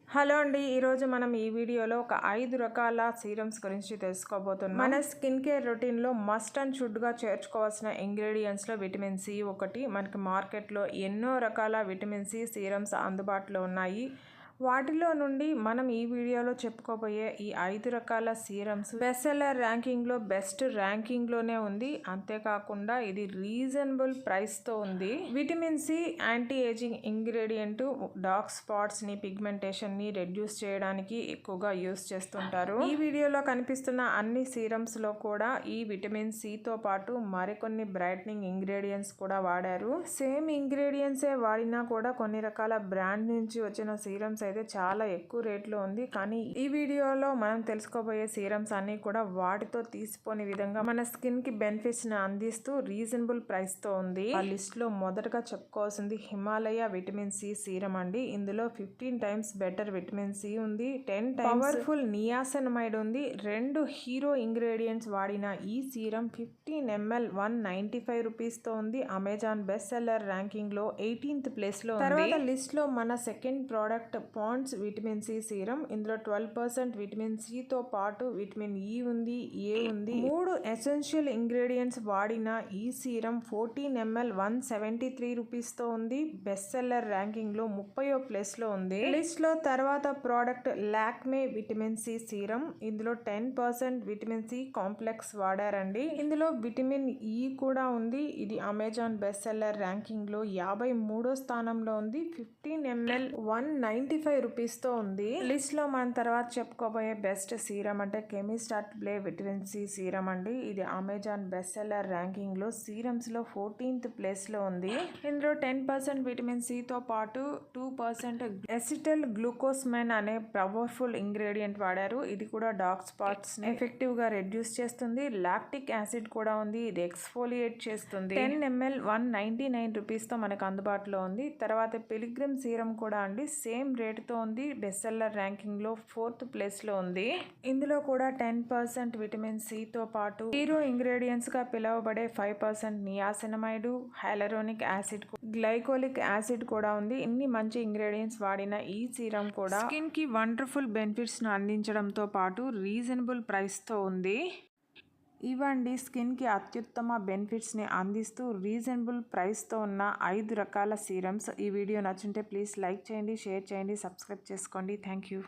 Hello అండి, ఈరోజు మనం ఈ వీడియోలో ఒక 5 రకాల సీరమ్స్ గురించి తెలుసుకోబోతున్నాం. మన స్కిన్ కేర్ రొటీన్లో మస్ట్ అండ్ షుడ్గా చేర్చుకోవాల్సిన ఇంగ్రీడియంట్స్లో విటమిన్ సి ఒకటి. మనకి మార్కెట్లో ఎన్నో రకాల విటమిన్ సి సీరమ్స్ అందుబాటులో ఉన్నాయి. వాటిలో నుండి మనం ఈ వీడియోలో చెప్పుకోబోయే ఈ 5 రకాల సీరమ్స్ బెస్ట్ సెల్లర్ ర్యాంకింగ్లో బెస్ట్ ర్యాంకింగ్లోనే ఉంది. అంతేకాకుండా ఇది రీజనబుల్ ప్రైస్తో ఉంది. Vitamin C anti ageing ingredient dark స్పాట్స్ని పిగ్మెంటేషన్ని రెడ్యూస్ చేయడానికి ఎక్కువగా యూస్ చేస్తుంటారు. ఈ వీడియోలో కనిపిస్తున్న అన్ని సీరమ్స్లో కూడా ఈ విటమిన్ సితో పాటు మరికొన్ని బ్రైట్నింగ్ ఇంగ్రీడియంట్స్ కూడా వాడారు. సేమ్ ఇంగ్రీడియంట్సే వాడినా కూడా కొన్ని రకాల బ్రాండ్ నుంచి వచ్చిన సీరమ్స్ అయితే చాలా ఎక్కువ రేట్లో ఉంది. కానీ ఈ వీడియోలో మనం తెలుసుకోబోయే సీరమ్స్ అన్ని కూడా వాటితో తీసిపోని విధంగా మన స్కిన్ కి బెనిఫిట్స్ ని అందిస్తూ రీజనబుల్ ప్రైస్ తో ఉంది. ఆ లిస్ట్ లో మొదటగా చెప్పుకోవాల్సింది హిమాలయ విటమిన్ సి సీరం అండి. ఇందులో 15 టైమ్స్ బెటర్ విటమిన్ సి ఉంది, 10 టైమ్స్ పవర్ఫుల్ నియాసినమైడ్ ఉంది. 2 హీరో ఇంగ్రీడియంట్స్ వాడిన ఈ సీరం 15 ml 195 రూపీస్ తో ఉంది. అమెజాన్ బెస్ట్ సెల్లర్ ర్యాంకింగ్ లో 18th ప్లేస్ లో ఉంది. తర్వాత లిస్ట్ లో మన second product Pond's vitamin C serum. ఇందులో 12% విటమిన్ సి తో పాటు విటమిన్ ఇ ఉంది, ఏ ఉంది. 3 ఎసెన్షియల్ ఇంగ్రీడియంట్స్ వాడిన ఈ సీరం 14 ml 173 రూపీస్ తో ఉంది. బెస్ట్ సెల్లర్ ర్యాంకింగ్ లో 30వ ప్లేస్ లో ఉంది. లిస్ట్ లో తర్వాత product Lakme vitamin C serum. ఇందులో 10% విటమిన్ సి కాంప్లెక్స్ వాడారండి. ఇందులో విటమిన్ ఇ కూడా ఉంది. ఇది అమెజాన్ బెస్ట్ సెల్లర్ ర్యాంకింగ్ లో 53వ స్థానంలో ఉంది. 15 ml 195 రూపీస్ తో ఉంది. లిస్ట్ లో మన తర్వాత చెప్పుకోబోయే బెస్ట్ సీరం అంటే chemist at play vitamin C serum అండి. ఇది అమెజాన్ బెస్ట్ సెల్లర్ ర్యాంకింగ్ లో సీరమ్స్ లో 14th ప్లేస్ లో ఉంది. ఇందులో 10% విటమిన్ సి తో పాటు 2% ఎసిటల్ గ్లూకోస్మెన్ అనే పవర్ఫుల్ ఇంగ్రీడియంట్ వాడారు. ఇది కూడా డార్క్ స్పాట్స్ ని ఎఫెక్టివ్ గా రెడ్యూస్ చేస్తుంది. లాక్టిక్ యాసిడ్ కూడా ఉంది. ఇది ఎక్స్ఫోలియేట్ చేస్తుంది. 10 ml 199 రూపీస్ తో మనకు అందుబాటులో ఉంది. తర్వాత పిలిగ్రిమ్ సీరం కూడా అండి. సేమ్ రేటుతో ఉంది. బెస్ట్ సెల్లర్ ర్యాంకింగ్ లో 4th ప్లేస్ లో ఉంది. ఇందులో కూడా 10% విటమిన్ సి తో పాటు హీరో ఇంగ్రీడియంట్స్ గా పిలువబడే 5% niacinamide, hyaluronic acid, glycolic acid కూడా ఉంది. ఇన్ని మంచి ఇంగ్రీడియంట్స్ వాడిన ఈ సీరం కూడా స్కిన్ కి వండర్ఫుల్ బెనిఫిట్స్ ను అందించడంతో పాటు రీజనబుల్ ప్రైస్ తో ఉంది. ఇవండి స్కిన్కి అత్యుత్తమ బెనిఫిట్స్ని అందిస్తూ రీజనబుల్ ప్రైస్తో ఉన్న 5 రకాల సీరమ్స్. ఈ వీడియో నచ్చుంటే ప్లీజ్ లైక్ చేయండి, షేర్ చేయండి, సబ్స్క్రైబ్ చేసుకోండి. Thank you.